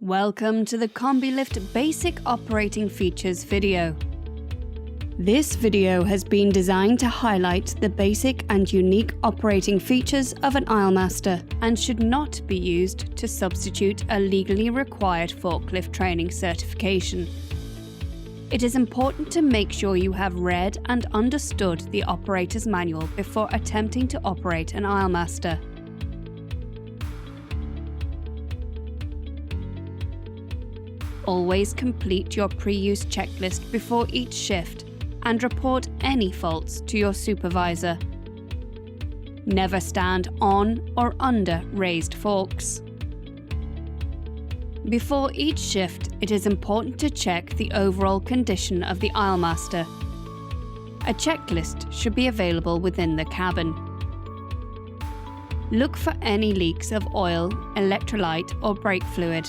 Welcome to the CombiLift Basic Operating Features video. This video has been designed to highlight the basic and unique operating features of an aislemaster and should not be used to substitute a legally required forklift training certification. It is important to make sure you have read and understood the operator's manual before attempting to operate an aislemaster. Always complete your pre-use checklist before each shift and report any faults to your supervisor. Never stand on or under raised forks. Before each shift, it is important to check the overall condition of the aislemaster. A checklist should be available within the cabin. Look for any leaks of oil, electrolyte or brake fluid.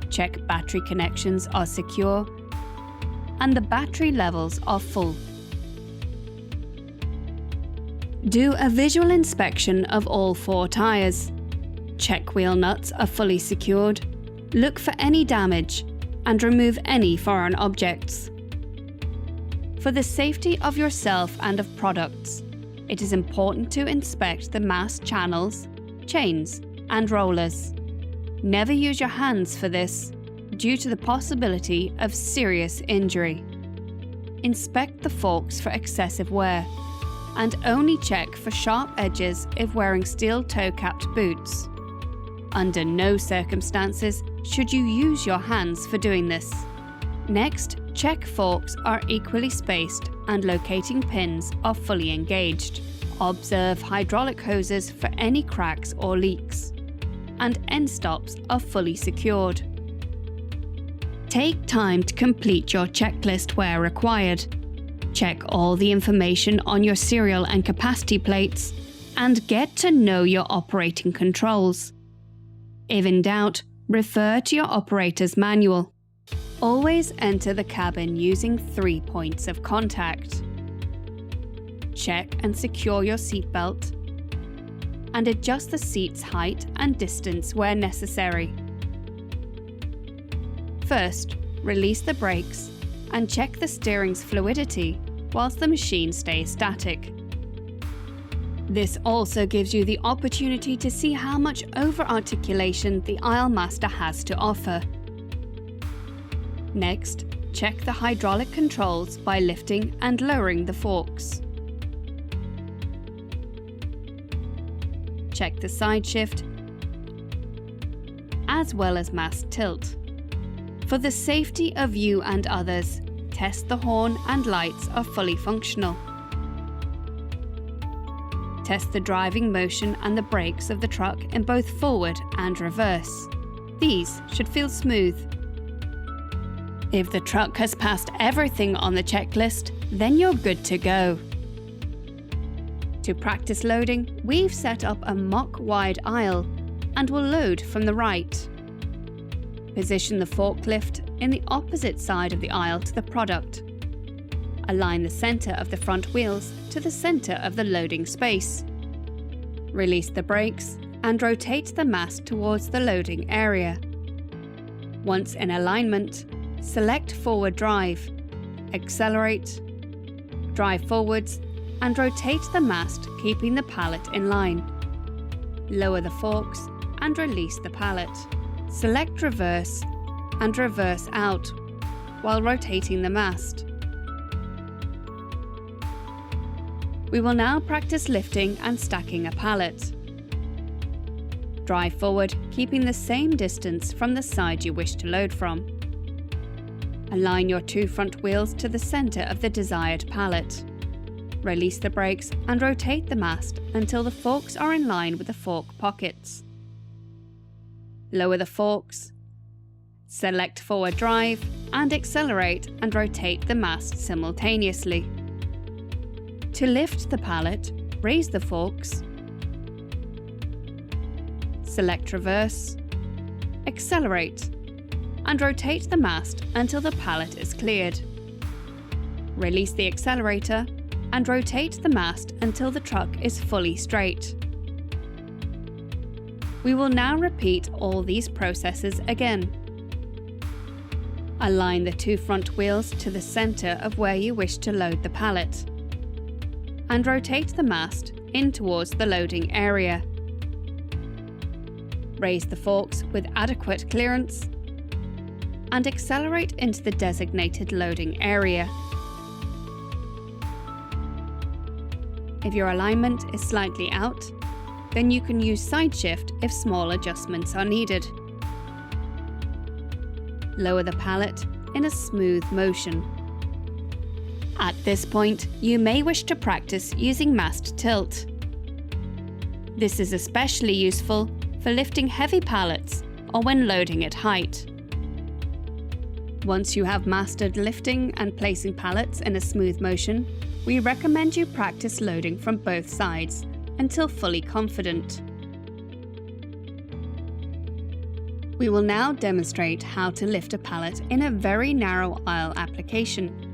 Check battery connections are secure and the battery levels are full. Do a visual inspection of all 4 tyres. Check wheel nuts are fully secured. Look for any damage and remove any foreign objects. For the safety of yourself and of products, it is important to inspect the mast channels, chains and rollers. Never use your hands for this, due to the possibility of serious injury. Inspect the forks for excessive wear, and only check for sharp edges if wearing steel toe-capped boots. Under no circumstances should you use your hands for doing this. Next, check forks are equally spaced and locating pins are fully engaged. Observe hydraulic hoses for any cracks or leaks, and end stops are fully secured. Take time to complete your checklist where required. Check all the information on your serial and capacity plates, and get to know your operating controls. If in doubt, refer to your operator's manual. Always enter the cabin using 3 points of contact. Check and secure your seatbelt, and adjust the seat's height and distance where necessary. First, release the brakes and check the steering's fluidity whilst the machine stays static. This also gives you the opportunity to see how much over-articulation the aislemaster has to offer. Next, check the hydraulic controls by lifting and lowering the forks. Check the side shift, as well as mast tilt. For the safety of you and others, test the horn and lights are fully functional. Test the driving motion and the brakes of the truck in both forward and reverse. These should feel smooth. If the truck has passed everything on the checklist, then you're good to go. To practice loading, we've set up a mock-wide aisle and will load from the right. Position the forklift in the opposite side of the aisle to the product. Align the center of the front wheels to the center of the loading space. Release the brakes and rotate the mast towards the loading area. Once in alignment, select forward drive, accelerate, drive forwards, and rotate the mast, keeping the pallet in line. Lower the forks and release the pallet. Select reverse and reverse out while rotating the mast. We will now practice lifting and stacking a pallet. Drive forward, keeping the same distance from the side you wish to load from. Align your 2 front wheels to the center of the desired pallet. Release the brakes and rotate the mast until the forks are in line with the fork pockets. Lower the forks. Select forward drive and accelerate and rotate the mast simultaneously. To lift the pallet, raise the forks. Select reverse. Accelerate and rotate the mast until the pallet is cleared. Release the accelerator and rotate the mast until the truck is fully straight. We will now repeat all these processes again. Align the two front wheels to the centre of where you wish to load the pallet, and rotate the mast in towards the loading area. Raise the forks with adequate clearance and accelerate into the designated loading area. If your alignment is slightly out, then you can use side shift if small adjustments are needed. Lower the pallet in a smooth motion. At this point, you may wish to practice using mast tilt. This is especially useful for lifting heavy pallets or when loading at height. Once you have mastered lifting and placing pallets in a smooth motion, we recommend you practice loading from both sides until fully confident. We will now demonstrate how to lift a pallet in a very narrow aisle application.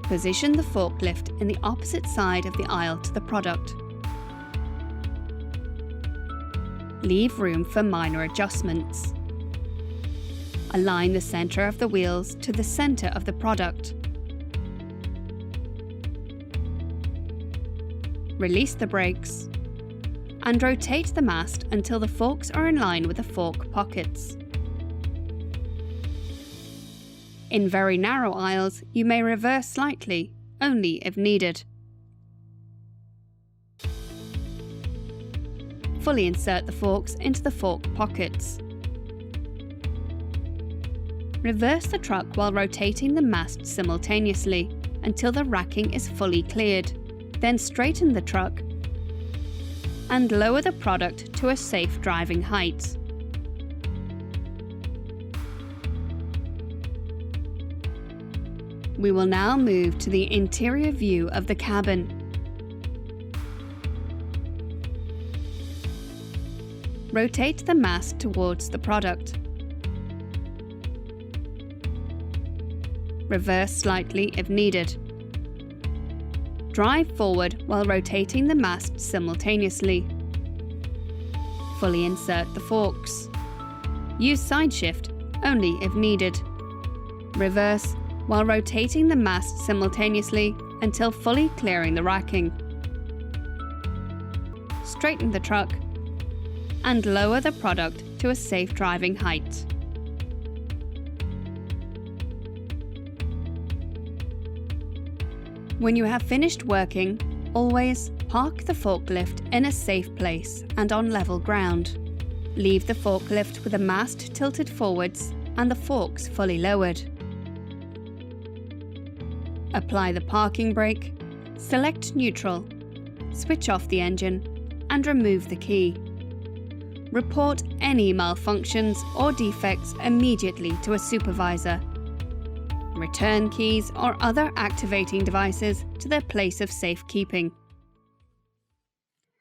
Position the forklift in the opposite side of the aisle to the product. Leave room for minor adjustments. Align the centre of the wheels to the centre of the product. Release the brakes and rotate the mast until the forks are in line with the fork pockets. In very narrow aisles, you may reverse slightly, only if needed. Fully insert the forks into the fork pockets. Reverse the truck while rotating the mast simultaneously until the racking is fully cleared. Then straighten the truck and lower the product to a safe driving height. We will now move to the interior view of the cabin. Rotate the mast towards the product. Reverse slightly if needed. Drive forward while rotating the mast simultaneously. Fully insert the forks. Use side shift only if needed. Reverse while rotating the mast simultaneously until fully clearing the racking. Straighten the truck and lower the product to a safe driving height. When you have finished working, always park the forklift in a safe place and on level ground. Leave the forklift with the mast tilted forwards and the forks fully lowered. Apply the parking brake, select neutral, switch off the engine, and remove the key. Report any malfunctions or defects immediately to a supervisor. Return keys or other activating devices to their place of safekeeping.